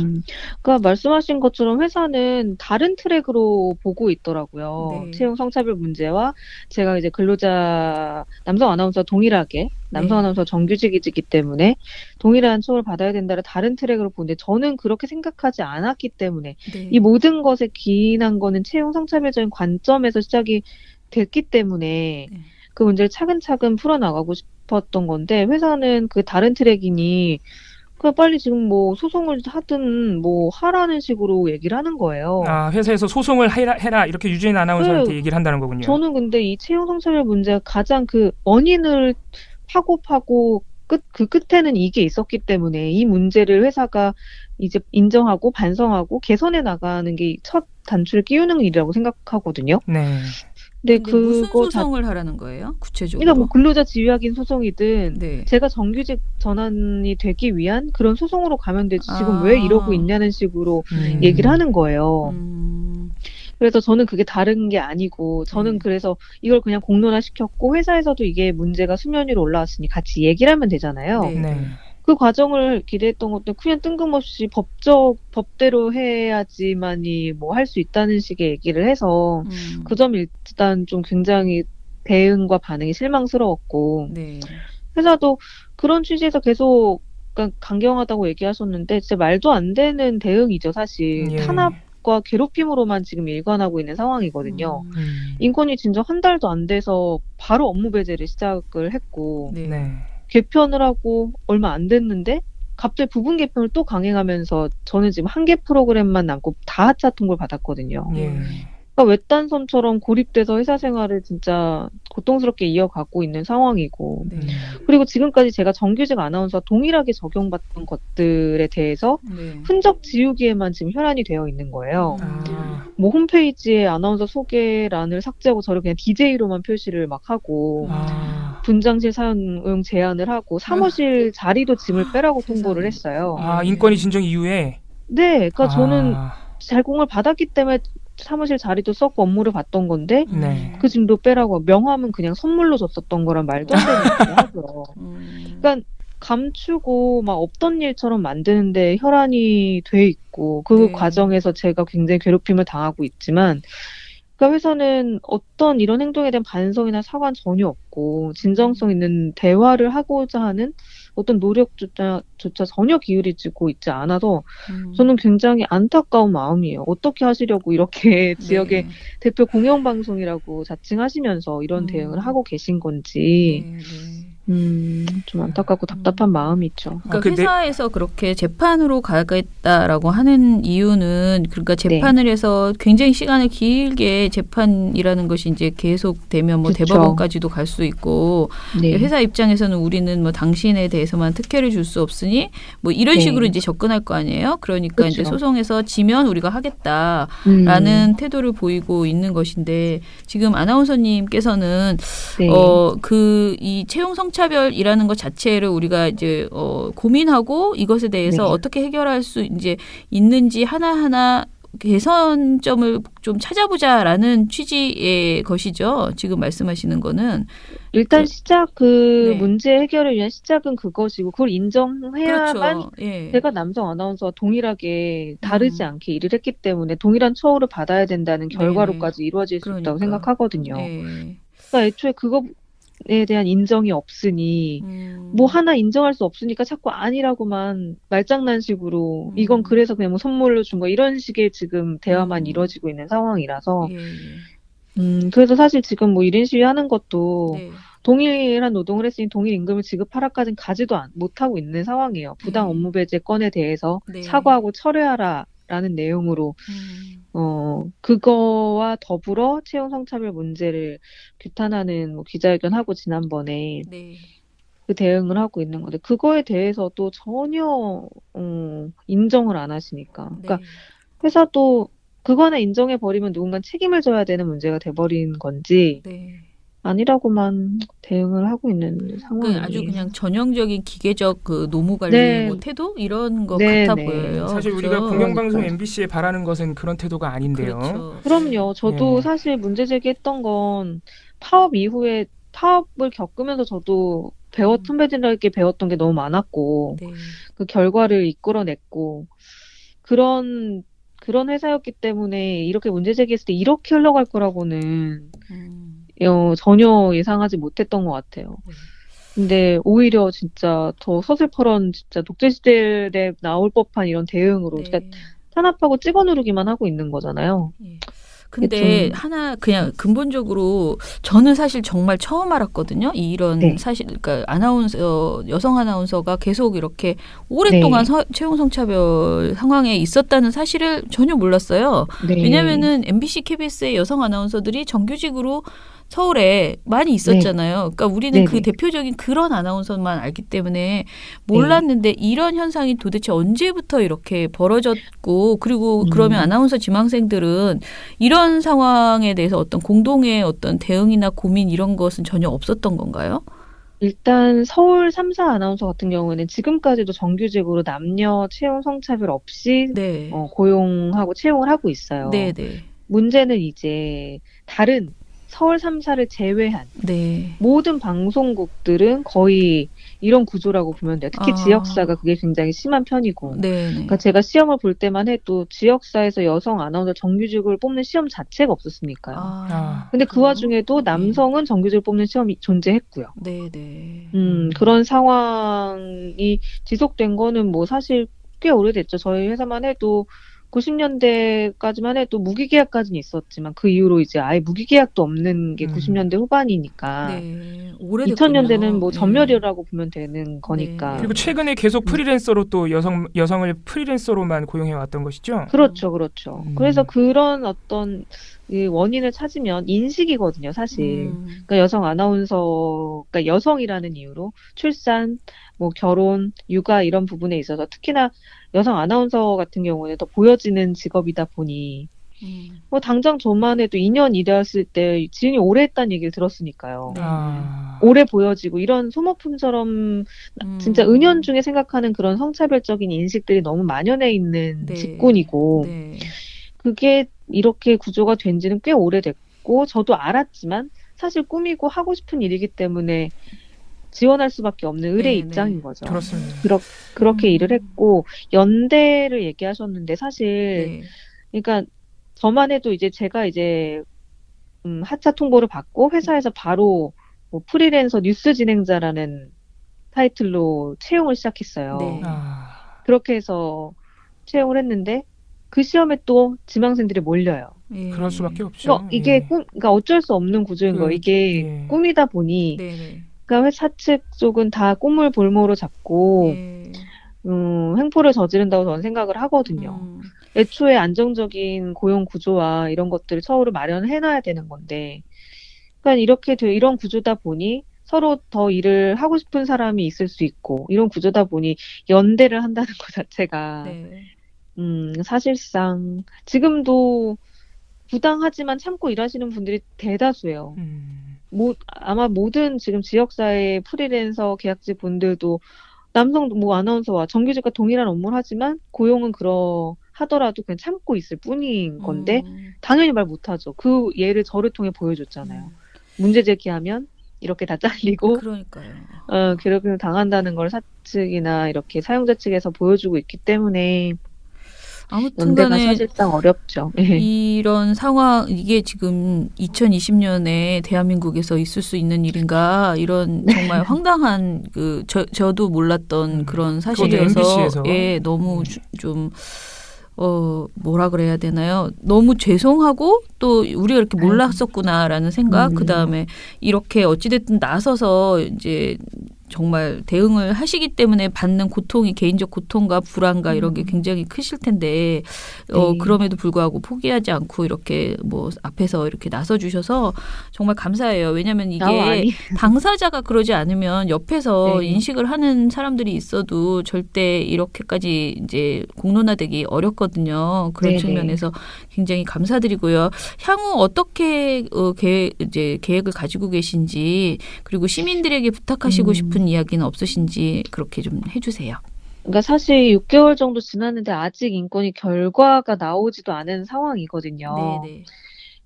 그러니까 말씀하신 것처럼 회사는 다른 트랙으로 보고 있더라고요. 네. 채용 성차별 문제와 제가 이제 근로자 남성 아나운서 동일하게 남성 네. 아나운서 정규직이기 때문에 동일한 처우를 받아야 된다를 다른 트랙으로 보는데 저는 그렇게 생각하지 않았기 때문에 네. 이 모든 것에 기인한 거는 채용 성차별적인 관점에서 시작이 됐기 때문에 네. 그 문제를 차근차근 풀어나가고 싶었던 건데 회사는 그 다른 트랙이니 그 빨리 지금 뭐 소송을 하든 뭐 하라는 식으로 얘기를 하는 거예요. 아, 회사에서 소송을 해라 이렇게 유진 아나운서한테 네. 얘기를 한다는 거군요. 저는 근데 이 채용 성차별 문제가 가장 그 원인을 파고 그 끝에는 이게 있었기 때문에 이 문제를 회사가 이제 인정하고 반성하고 개선해 나가는 게 첫 단추를 끼우는 일이라고 생각하거든요. 네. 근데 근데 무슨 그거 소송을 하라는 거예요? 구체적으로? 그러니까 뭐 근로자 지휘하기 소송이든 네. 제가 정규직 전환이 되기 위한 그런 소송으로 가면 되지 지금 아. 왜 이러고 있냐는 식으로 음. 얘기를 하는 거예요. 음. 그래서 저는 그게 다른 게 아니고 저는 그래서 이걸 그냥 공론화시켰고 회사에서도 이게 문제가 수면 위로 올라왔으니 같이 얘기를 하면 되잖아요. 네. 네. 그 과정을 기대했던 것도 그냥 뜬금없이 법대로 해야지만이 뭐 할 수 있다는 식의 얘기를 해서 그 점이 일단 좀 굉장히 대응과 반응이 실망스러웠고 네. 회사도 그런 취지에서 계속 그러니까 강경하다고 얘기하셨는데 진짜 말도 안 되는 대응이죠 사실. 예. 탄압과 괴롭힘으로만 지금 일관하고 있는 상황이거든요. 인권위 진정 한 달도 안 돼서 바로 업무 배제를 시작을 했고 네. 네. 개편을 하고 얼마 안 됐는데 갑자기 부분 개편을 또 강행하면서 저는 지금 한 개 프로그램만 남고 다 하차 통보를 받았거든요. 예. 그러니까 외딴섬처럼 고립돼서 회사 생활을 진짜 고통스럽게 이어가고 있는 상황이고 네. 그리고 지금까지 제가 정규직 아나운서와 동일하게 적용받던 것들에 대해서 네. 흔적 지우기에만 지금 혈안이 되어 있는 거예요. 아. 뭐 홈페이지에 아나운서 소개란을 삭제하고 저를 그냥 DJ로만 표시를 막 하고 아. 분장실 사용 제한을 하고 사무실 자리도 짐을 빼라고 통보를 했어요. 아, 인권위 진정 이후에. 네, 그러니까 저는 아. 잘공을 받았기 때문에 사무실 자리도 썼고 업무를 봤던 건데 네. 그 짐도 빼라고 명함은 그냥 선물로 줬었던 거란 말도 안 되는 얘기를 하죠. 그러니까 감추고 막 없던 일처럼 만드는데 혈안이 돼 있고 그 네. 과정에서 제가 굉장히 괴롭힘을 당하고 있지만 그러니까 회사는 어떤 이런 행동에 대한 반성이나 사과는 전혀 없고 진정성 있는 대화를 하고자 하는 어떤 노력조차 전혀 기울이지고 있지 않아서 저는 굉장히 안타까운 마음이에요. 어떻게 하시려고 이렇게 지역의 네. 대표 공영방송이라고 자칭하시면서 이런 대응을 하고 계신 건지 네. 좀 안타깝고 답답한 마음이 있죠. 그러니까 회사에서 그렇게 재판으로 가겠다라고 하는 이유는 그러니까 재판을 해서 굉장히 시간을 길게 재판이라는 것이 이제 계속되면 뭐 그쵸. 대법원까지도 갈 수 있고 네. 회사 입장에서는 우리는 뭐 당신에 대해서만 특혜를 줄 수 없으니 뭐 이런 네. 식으로 이제 접근할 거 아니에요. 그러니까 이제 그쵸. 소송에서 지면 우리가 하겠다라는 태도를 보이고 있는 것인데 지금 아나운서님께서는 네. 그 이 채용 성차별이라는 것 자체를 우리가 이제 고민하고 이것에 대해서 네. 어떻게 해결할 수 이제 있는지 하나하나 개선점을 좀 찾아보자라는 취지의 것이죠. 지금 말씀하시는 거는 일단 시작 네. 문제 해결을 위한 시작은 그것이고 그걸 인정해야만 그렇죠. 예. 제가 남성 아나운서와 동일하게 다르지 않게 일을 했기 때문에 동일한 처우를 받아야 된다는 결과로까지 이루어질 수 있다고 그러니까. 생각하거든요. 예. 그러니까 애초에 그거에 대한 인정이 없으니 뭐 하나 인정할 수 없으니까 자꾸 아니라고만 말장난식으로 이건 그래서 그냥 뭐 선물로 준 거 이런 식의 지금 대화만 이루어지고 있는 상황이라서 예. 그래서 사실 지금 뭐 1인 시위 하는 것도 네. 동일한 노동을 했으니 동일 임금을 지급하라까지는 가지도 못하고 있는 상황이에요. 부당 업무 배제 건에 대해서 네. 사과하고 철회하라라는 내용으로 그거와 더불어 채용 성차별 문제를 규탄하는 뭐 기자회견하고 지난번에 네. 그 대응을 하고 있는 건데 그거에 대해서도 전혀 인정을 안 하시니까. 그러니까 네. 회사도 그거 하나 인정해 버리면 누군가 책임을 져야 되는 문제가 돼버린 건지 네. 아니라고만 대응을 하고 있는 상황이에요. 아주 그냥 전형적인 기계적 그 노무 관리 네. 뭐 태도 이런 것 네, 같아 네. 보여요. 사실 그죠? 우리가 공영방송 그러니까요. MBC에 바라는 것은 그런 태도가 아닌데요. 그렇죠. 그럼요. 저도 예. 사실 문제 제기했던 건 파업 이후에 파업을 겪으면서 저도 선배들에게 배웠던 게 너무 많았고 네. 그 결과를 이끌어냈고 그런 회사였기 때문에 이렇게 문제 제기했을 때 이렇게 흘러갈 거라고는 전혀 예상하지 못했던 것 같아요. 네. 근데 오히려 진짜 더 서슬퍼런 진짜 독재시대에 나올 법한 이런 대응으로 네. 그러니까 탄압하고 찍어 누르기만 하고 있는 거잖아요. 예. 근데 하나 그냥 근본적으로 저는 사실 정말 처음 알았거든요. 이런 네. 사실 그러니까 아나운서 여성 아나운서가 계속 이렇게 오랫동안 네. 채용 성차별 상황에 있었다는 사실을 전혀 몰랐어요. 네. 왜냐면은 MBC, KBS의 여성 아나운서들이 정규직으로 서울에 많이 있었잖아요. 그러니까 우리는 그 네네. 대표적인 그런 아나운서만 알기 때문에 몰랐는데 이런 현상이 도대체 언제부터 이렇게 벌어졌고 그리고 그러면 아나운서 지망생들은 이런 상황에 대해서 어떤 공동의 어떤 대응이나 고민 이런 것은 전혀 없었던 건가요? 일단 서울 3사 아나운서 같은 경우에는 지금까지도 정규직으로 남녀 채용 성차별 없이 네. 고용하고 채용을 하고 있어요. 네, 네. 문제는 이제 다른 서울 3사를 제외한 네. 모든 방송국들은 거의 이런 구조라고 보면 돼요. 특히 지역사가 그게 굉장히 심한 편이고. 네. 그러니까 제가 시험을 볼 때만 해도 지역사에서 여성 아나운서 정규직을 뽑는 시험 자체가 없었으니까요. 근데 그 와중에도 남성은 정규직을 뽑는 시험이 존재했고요. 네, 네. 그런 상황이 지속된 거는 뭐 사실 꽤 오래됐죠. 저희 회사만 해도 90년대까지만 해도 무기계약까지는 있었지만 그 이후로 이제 아예 무기계약도 없는 게 90년대 후반이니까 네. 오래됐군요. 2000년대는 뭐 네. 전멸이라고 보면 되는 거니까. 네. 그리고 최근에 계속 프리랜서로 또 여성을 프리랜서로만 고용해 왔던 것이죠. 그렇죠, 그렇죠. 그래서 그런 어떤 이 원인을 찾으면 인식이거든요, 사실. 그러니까 여성 아나운서, 그러니까 여성이라는 이유로 출산, 뭐 결혼, 육아 이런 부분에 있어서 특히나 여성 아나운서 같은 경우는 더 보여지는 직업이다 보니 뭐 당장 저만 해도 2년 일했을 때 지인이 오래 했다는 얘기를 들었으니까요. 오래 보여지고 이런 소모품처럼 진짜 은연중에 생각하는 그런 성차별적인 인식들이 너무 만연해 있는 직군이고 그게 이렇게 구조가 된 지는 꽤 오래됐고 저도 알았지만 사실 꿈이고 하고 싶은 일이기 때문에 지원할 수밖에 없는 의뢰 입장인 거죠. 그렇습니다. 그렇게 일을 했고 연대를 얘기하셨는데 사실 그러니까 저만 해도 이제 제가 이제 하차 통보를 받고 회사에서 바로 뭐 프리랜서 뉴스 진행자라는 타이틀로 채용을 시작했어요. 그렇게 해서 채용을 했는데 그 시험에 또 지망생들이 몰려요. 그럴 수밖에 없죠. 이게 그러니까 어쩔 수 없는 구조인 거예요. 이게 꿈이다 보니 그러니까 회사 측 쪽은 다 꿈을 볼모로 잡고 횡포를 저지른다고 저는 생각을 하거든요. 애초에 안정적인 고용 구조와 이런 것들을 서울을 마련해놔야 되는 건데, 그러니까 이렇게 이런 구조다 보니 서로 더 일을 하고 싶은 사람이 있을 수 있고 이런 구조다 보니 연대를 한다는 것 자체가 사실상 지금도 부당하지만 참고 일하시는 분들이 대다수예요. 아마 모든 지금 지역사회 프리랜서 계약직 분들도 남성 뭐 아나운서와 정규직과 동일한 업무를 하지만 고용은 하더라도 그냥 참고 있을 뿐인 건데 당연히 말 못하죠. 그 예를 저를 통해 보여줬잖아요. 문제 제기하면 이렇게 다 잘리고 그러니까요. 괴롭힘을 당한다는 걸 사측이나 이렇게 사용자 측에서 보여주고 있기 때문에 연대가 아무튼간에 사실상 어렵죠. 이런 상황 이게 지금 2020년에 대한민국에서 있을 수 있는 일인가 이런 정말 황당한 저도 몰랐던 그런 사실이어서 MBC에서. 너무 좀 뭐라 그래야 되나요? 너무 죄송하고 또 우리가 이렇게 몰랐었구나라는 생각 그다음에 이렇게 어찌됐든 나서서 이제 정말 대응을 하시기 때문에 받는 고통이 개인적 고통과 불안과 이런 게 굉장히 크실 텐데 그럼에도 불구하고 포기하지 않고 이렇게 뭐 앞에서 이렇게 나서 주셔서 정말 감사해요. 왜냐하면 이게 당사자가 그러지 않으면 옆에서 인식을 하는 사람들이 있어도 절대 이렇게까지 이제 공론화되기 어렵거든요. 그런 측면에서 굉장히 감사드리고요. 향후 어떻게 계획을 가지고 계신지 그리고 시민들에게 부탁하시고 싶은 이야기는 없으신지 그렇게 좀 해주세요. 그러니까 사실 6개월 정도 지났는데 아직 인권위 결과가 나오지도 않은 상황이거든요. 네네.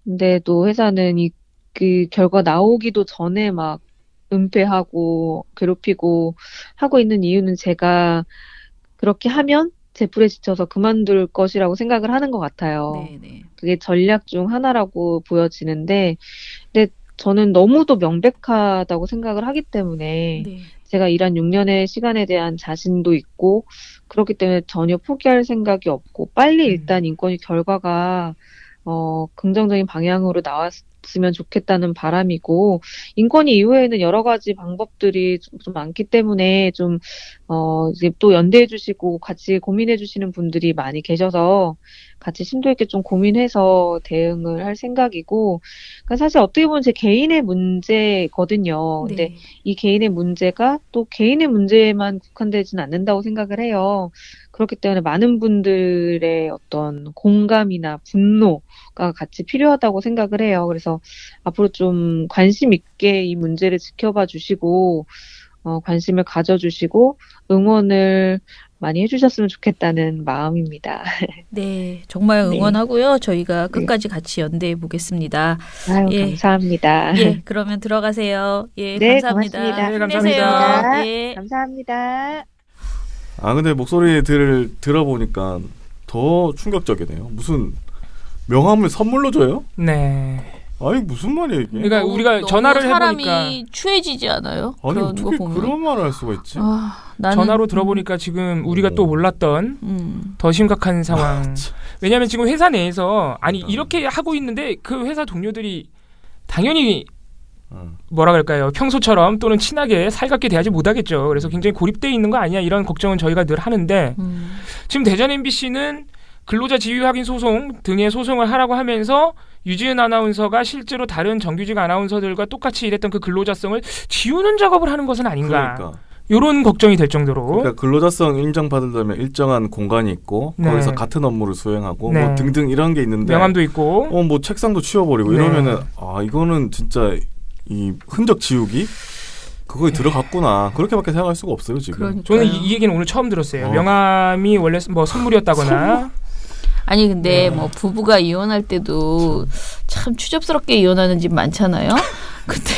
근데 또 회사는 그 결과 나오기도 전에 막 은폐하고 괴롭히고 하고 있는 이유는 제가 그렇게 하면 제풀에 지쳐서 그만둘 것이라고 생각을 하는 것 같아요. 네네. 그게 전략 중 하나라고 보여지는데, 근데 저는 너무도 명백하다고 생각을 하기 때문에 제가 일한 6년의 시간에 대한 자신도 있고 그렇기 때문에 전혀 포기할 생각이 없고 빨리 일단 인권위 결과가 긍정적인 방향으로 나왔으면 좋겠다는 바람이고, 인권위 이후에는 여러 가지 방법들이 좀 많기 때문에 이제 또 연대해 주시고 같이 고민해 주시는 분들이 많이 계셔서 같이 심도 있게 좀 고민해서 대응을 할 생각이고, 그러니까 사실 어떻게 보면 제 개인의 문제거든요. 근데 네. 이 개인의 문제가 또 개인의 문제만 국한되지는 않는다고 생각을 해요. 그렇기 때문에 많은 분들의 어떤 공감이나 분노가 같이 필요하다고 생각을 해요. 그래서 앞으로 좀 관심 있게 이 문제를 지켜봐 주시고, 관심을 가져주시고, 응원을 많이 해주셨으면 좋겠다는 마음입니다. 네, 정말 네. 응원하고요. 저희가 끝까지 같이 연대해 보겠습니다. 아유, 예. 감사합니다. 예, 그러면 들어가세요. 예, 네, 감사합니다. 고맙습니다. 네, 힘내세요. 감사합니다. 예. 감사합니다. 근데 목소리들을 들어보니까 더 충격적이네요. 무슨 명함을 선물로 줘요? 네. 아니 무슨 말이에요 이게? 그러니까 우리가 너무 전화를 사람이 해보니까 추해지지 않아요? 아니 그런 어떻게 거 보면. 그런 말을 할 수가 있지? 나는 전화로 들어보니까 지금 우리가 또 몰랐던 더 심각한 상황. 왜냐하면 지금 회사 내에서 이렇게 하고 있는데 그 회사 동료들이 당연히 뭐라 그럴까요? 평소처럼 또는 친하게 살갑게 대하지 못하겠죠. 그래서 굉장히 고립되어 있는 거 아니야? 이런 걱정은 저희가 늘 하는데 지금 대전 MBC는 근로자 지위 확인 소송 등의 소송을 하라고 하면서 유지은 아나운서가 실제로 다른 정규직 아나운서들과 똑같이 일했던 그 근로자성을 지우는 작업을 하는 것은 아닌가. 그러니까. 이런 걱정이 될 정도로. 그러니까 근로자성 인정받으려면 일정한 공간이 있고 네. 거기서 같은 업무를 수행하고 네. 뭐 등등 이런 게 있는데 명함도 있고. 뭐 책상도 치워버리고 네. 이러면은 이거는 진짜 이 흔적 지우기 그거에 들어갔구나 그렇게밖에 생각할 수가 없어요 지금. 그러니까요. 저는 이 얘기는 오늘 처음 들었어요. 명함이 원래 뭐 선물이었다거나. 아니 근데 뭐 부부가 이혼할 때도 참 추접스럽게 이혼하는 집 많잖아요. 근데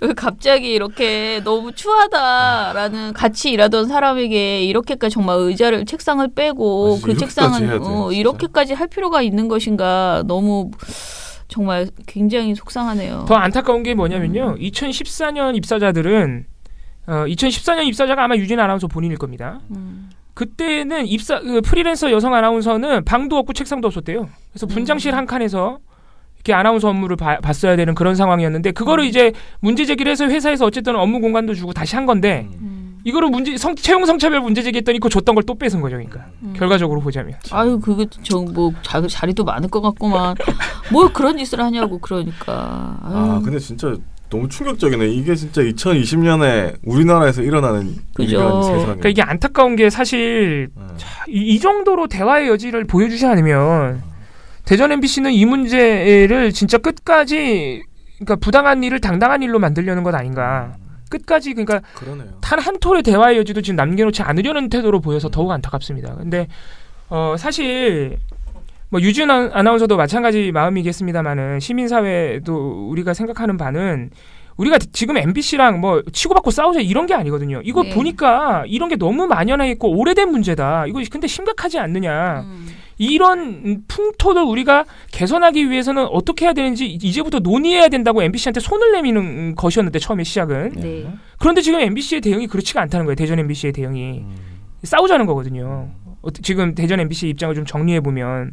왜 갑자기 이렇게 너무 추하다라는 같이 일하던 사람에게 이렇게까지 정말 의자를 책상을 빼고 그 이렇게까지 책상은 해야 돼, 진짜. 이렇게까지 할 필요가 있는 것인가 너무 정말 굉장히 속상하네요. 더 안타까운 게 뭐냐면요. 2014년 입사자들은 2014년 입사자가 아마 유진 아나운서 본인일 겁니다. 그때는 프리랜서 여성 아나운서는 방도 없고 책상도 없었대요. 그래서 분장실 한 칸에서 이렇게 아나운서 업무를 봤어야 되는 그런 상황이었는데 그거를 이제 문제 제기를 해서 회사에서 어쨌든 업무 공간도 주고 다시 한 건데 이거를 채용 성차별 문제 제기했더니 그거 줬던 걸 또 뺏은 거죠. 그러니까 결과적으로 보자면. 아유 그게 뭐 자리도 많을 것 같구만. 뭘 그런 짓을 하냐고 그러니까. 아유. 근데 진짜 너무 충격적이네. 이게 진짜 2020년에 우리나라에서 일어나는 그죠. 일이라는 세상에. 그러니까 이게 안타까운 게 사실 이 정도로 대화의 여지를 보여주지 않으면 대전 MBC는 이 문제를 진짜 끝까지 그러니까 부당한 일을 당당한 일로 만들려는 것 아닌가. 끝까지 그러니까 그러네요. 단 한 톨의 대화의 여지도 지금 남겨놓지 않으려는 태도로 보여서 더욱 안타깝습니다. 근데 사실 뭐 유지은 아나운서도 마찬가지 마음이겠습니다만은 시민사회도 우리가 생각하는 바는 우리가 지금 MBC랑 뭐 치고받고 싸우자 이런 게 아니거든요. 이거 네. 보니까 이런 게 너무 만연해 있고 오래된 문제다. 이거 근데 심각하지 않느냐. 이런 풍토를 우리가 개선하기 위해서는 어떻게 해야 되는지 이제부터 논의해야 된다고 MBC한테 손을 내미는 것이었는데 처음에 시작은. 네. 그런데 지금 MBC의 대응이 그렇지가 않다는 거예요. 대전 MBC의 대응이. 싸우자는 거거든요. 지금 대전 MBC 입장을 좀 정리해보면.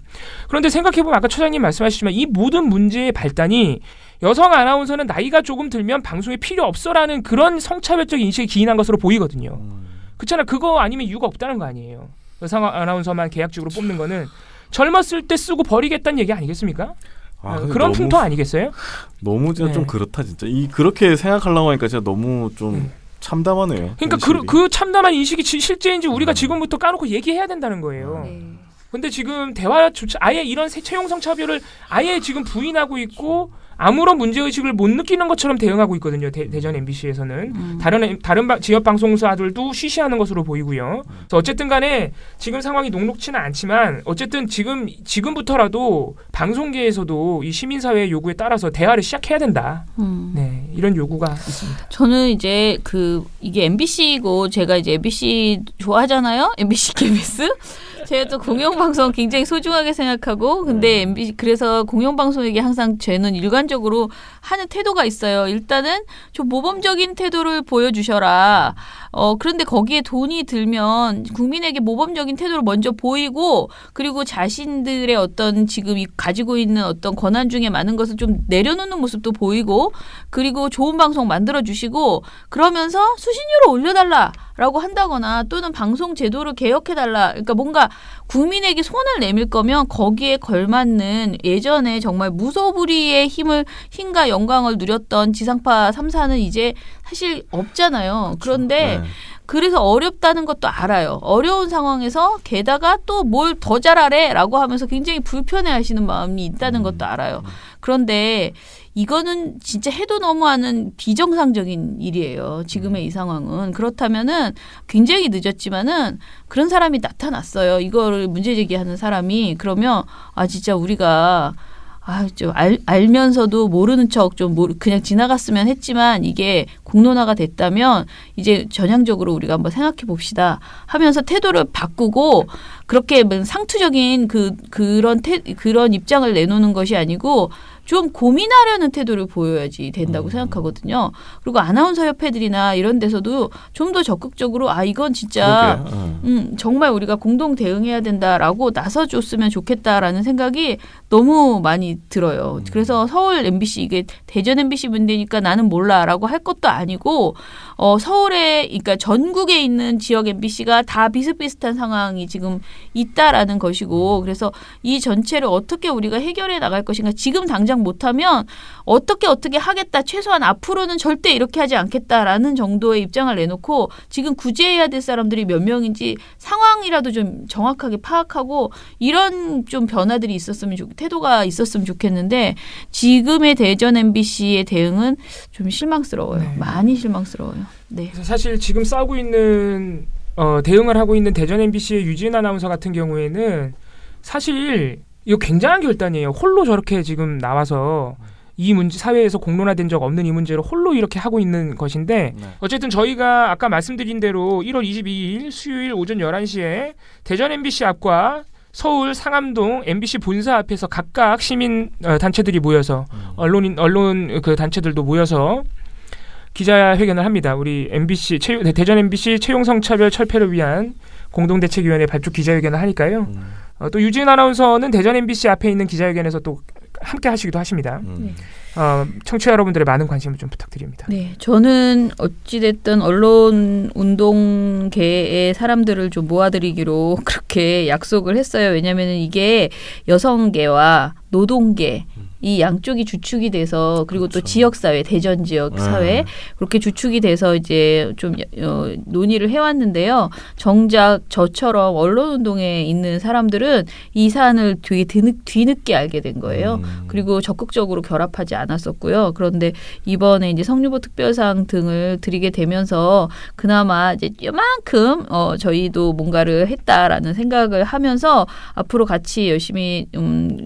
그런데 생각해보면 아까 처장님 말씀하셨지만 이 모든 문제의 발단이 여성 아나운서는 나이가 조금 들면 방송에 필요 없어라는 그런 성차별적 인식에 기인한 것으로 보이거든요. 그렇잖아. 그거 아니면 이유가 없다는 거 아니에요. 여성 아나운서만 계약직으로 뽑는 거는 젊었을 때 쓰고 버리겠다는 얘기 아니겠습니까? 그런 풍토 아니겠어요? 너무 진짜 네. 좀 그렇다 진짜. 그렇게 생각하려고 하니까 진짜 너무 좀 참담하네요. 그러니까 현실이. 그 참담한 인식이 실제인지 우리가 지금부터 까놓고 얘기해야 된다는 거예요. 네. 근데 지금 대화조차 아예 이런 채용 성차별을 아예 지금 부인하고 있고 아무런 문제의식을 못 느끼는 것처럼 대응하고 있거든요. 대전 MBC에서는. 다른 지역 방송사들도 쉬쉬하는 것으로 보이고요. 그래서 어쨌든 간에 지금 상황이 녹록치는 않지만 어쨌든 지금부터라도 방송계에서도 이 시민사회의 요구에 따라서 대화를 시작해야 된다. 네, 이런 요구가 있습니다. 저는 이제 이게 MBC고 제가 이제 MBC 좋아하잖아요. MBC KBS. 제가 또 공영방송 굉장히 소중하게 생각하고 근데 MBC 그래서 공영방송에게 항상 저는 일관적으로 하는 태도가 있어요. 일단은 좀 모범적인 태도를 보여주셔라. 그런데 거기에 돈이 들면 국민에게 모범적인 태도를 먼저 보이고 그리고 자신들의 어떤 지금 가지고 있는 어떤 권한 중에 많은 것을 좀 내려놓는 모습도 보이고 그리고 좋은 방송 만들어주시고 그러면서 수신료를 올려달라라고 한다거나 또는 방송 제도를 개혁해달라. 그러니까 뭔가 국민에게 손을 내밀 거면 거기에 걸맞는 예전에 정말 무소불위의 힘과 영광을 누렸던 지상파 3사는 이제 사실 없잖아요. 그런데 그래서 어렵다는 것도 알아요. 어려운 상황에서 게다가 또 뭘 더 잘하래라고 하면서 굉장히 불편해하시는 마음이 있다는 것도 알아요. 그런데 이거는 진짜 해도 너무하는 비정상적인 일이에요. 지금의 이 상황은. 그렇다면은 굉장히 늦었지만은 그런 사람이 나타났어요. 이거를 문제 제기하는 사람이. 그러면 진짜 우리가 좀 알면서도 모르는 척 좀 그냥 지나갔으면 했지만 이게 공론화가 됐다면 이제 전향적으로 우리가 한번 생각해 봅시다 하면서 태도를 바꾸고 그렇게 상투적인 그런 입장을 내놓는 것이 아니고 좀 고민하려는 태도를 보여야지 된다고 생각하거든요. 그리고 아나운서 협회들이나 이런 데서도 좀 더 적극적으로 이건 진짜 정말 우리가 공동 대응해야 된다라고 나서줬으면 좋겠다라는 생각이 너무 많이 들어요. 그래서 서울 MBC 이게 대전 MBC 문제니까 나는 몰라라고 할 것도 아니고 서울에 그러니까 전국에 있는 지역 MBC가 다 비슷비슷한 상황이 지금 있다라는 것이고 그래서 이 전체를 어떻게 우리가 해결해 나갈 것인가 지금 당장 못하면 어떻게 하겠다 최소한 앞으로는 절대 이렇게 하지 않겠다라는 정도의 입장을 내놓고 지금 구제해야 될 사람들이 몇 명인지 상황이라도 좀 정확하게 파악하고 이런 좀 변화들이 태도가 있었으면 좋겠는데 지금의 대전 MBC의 대응은 좀 실망스러워요. 네. 많이 실망스러워요. 네. 그래서 사실 지금 싸우고 있는 대응을 하고 있는 대전 MBC의 유진 아나운서 같은 경우에는 사실 이거 굉장한 결단이에요. 홀로 저렇게 지금 나와서 이 문제 사회에서 공론화된 적 없는 이 문제를 홀로 이렇게 하고 있는 것인데 어쨌든 저희가 아까 말씀드린 대로 1월 22일 수요일 오전 11시에 대전 MBC 앞과 서울 상암동 MBC 본사 앞에서 각각 시민 단체들이 모여서 언론 그 단체들도 모여서 기자회견을 합니다. 우리 대전 MBC 채용 성차별 철폐를 위한 공동대책위원회 발족 기자회견을 하니까요. 또 유진 아나운서는 대전 MBC 앞에 있는 기자회견에서 또 함께 하시기도 하십니다. 청취자 여러분들의 많은 관심을 좀 부탁드립니다. 네, 저는 어찌됐든 언론 운동계의 사람들을 좀 모아드리기로 그렇게 약속을 했어요. 왜냐하면 이게 여성계와 노동계 이 양쪽이 주축이 돼서 그리고 또 지역사회, 대전 지역 사회 그렇게 주축이 돼서 이제 좀 논의를 해왔는데요. 정작 저처럼 언론운동에 있는 사람들은 이 사안을 되게 뒤늦게 알게 된 거예요. 그리고 적극적으로 결합하지 않았었고요. 그런데 이번에 이제 성유보 특별상 등을 드리게 되면서 그나마 이제 요만큼 저희도 뭔가를 했다라는 생각을 하면서 앞으로 같이 열심히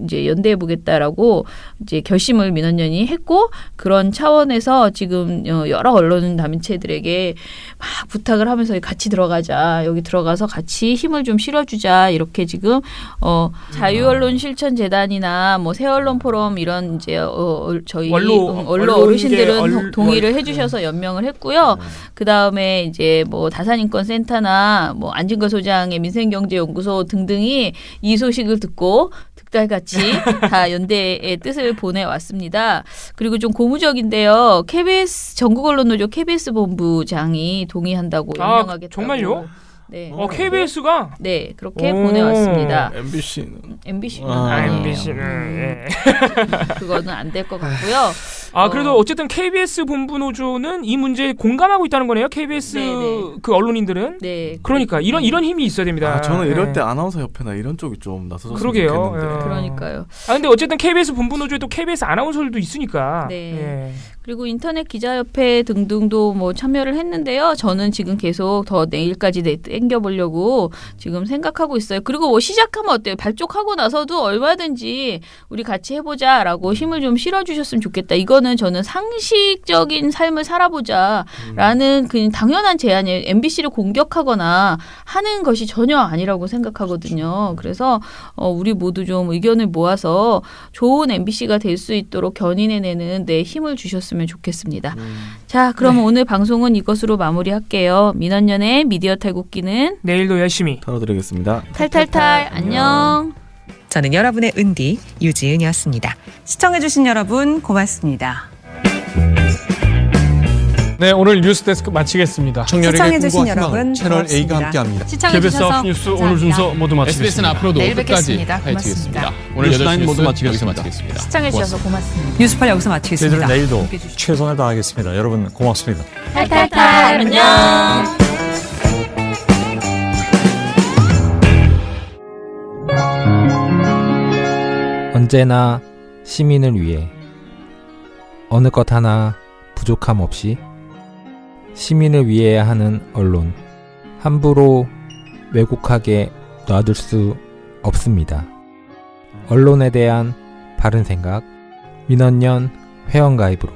이제 연대해 보겠다라고 이제 결심을 민원연이 했고 그런 차원에서 지금 여러 언론 단체들에게 막 부탁을 하면서 같이 들어가자 여기 들어가서 같이 힘을 좀 실어주자 이렇게 지금 자유언론 실천재단이나 뭐 새언론 포럼 이런 이제 저희 언론 어르신들은 동의를 해주셔서 연명을 했고요. 그 다음에 이제 뭐 다산인권센터나 뭐 안진걸 소장의 민생경제연구소 등등이 이 소식을 듣고 득달같이 다 연대의 뜻을 보내왔습니다. 그리고 좀 고무적인데요. KBS 전국언론노조 KBS 본부장이 동의한다고 연명하겠다고. 정말요? 네. KBS가? 네, 그렇게 보내왔습니다. MBC는 아니에요. MBC는 그거는 안 될 것 같고요. 그래도 어쨌든 KBS 본부 노조는 이 문제에 공감하고 있다는 거네요. KBS 네네. 그 언론인들은. 네. 그러니까 이런 힘이 있어야 됩니다. 저는 이럴 때 아나운서 협회나 이런 쪽이 좀 나서줬으면 그러게요. 좋겠는데. 그러니까요. 근데 어쨌든 KBS 본부 노조에 또 KBS 아나운서들도 있으니까. 네. 그리고 인터넷 기자협회 등등도 뭐 참여를 했는데요. 저는 지금 계속 더 내일까지 땡겨보려고 지금 생각하고 있어요. 그리고 뭐 시작하면 어때요? 발족하고 나서도 얼마든지 우리 같이 해보자라고 힘을 좀 실어주셨으면 좋겠다. 이거는 이거는 저는 상식적인 삶을 살아보자라는 그냥 당연한 제안이에요. MBC를 공격하거나 하는 것이 전혀 아니라고 생각하거든요. 그래서 우리 모두 좀 의견을 모아서 좋은 MBC가 될 수 있도록 견인해내는 데 힘을 주셨으면 좋겠습니다. 자, 그럼 오늘 방송은 이것으로 마무리할게요. 민원연의 미디어 탈곡기는 내일도 열심히 털어드리겠습니다. 탈탈탈 안녕. 저는 여러분의 은디 유지은이었습니다. 시청해주신 여러분 고맙습니다. 네, 오늘 뉴스데스크 마치겠습니다. 청년에게 시청해주신 꿈과 희망을 여러분 채널 A가 고맙습니다. 함께합니다. KBS 아웃뉴스 오늘 순서 모두 마치겠습니다. SBS는 앞으로도 내일 끝까지 뵙겠습니다. 파헤치겠습니다. 고맙습니다. 오늘 뉴스 8시 라인 모두 뉴스 여기서 마치겠습니다. 마치겠습니다. 시청해주셔서 고맙습니다. 뉴스팔 여기서 마치겠습니다. 내일도 최선을 다하겠습니다. 여러분 고맙습니다. 탈탈탈 안녕. 언제나 시민을 위해 어느 것 하나 부족함 없이 시민을 위해야 하는 언론 함부로 왜곡하게 놔둘 수 없습니다. 언론에 대한 바른 생각 민원연 회원가입으로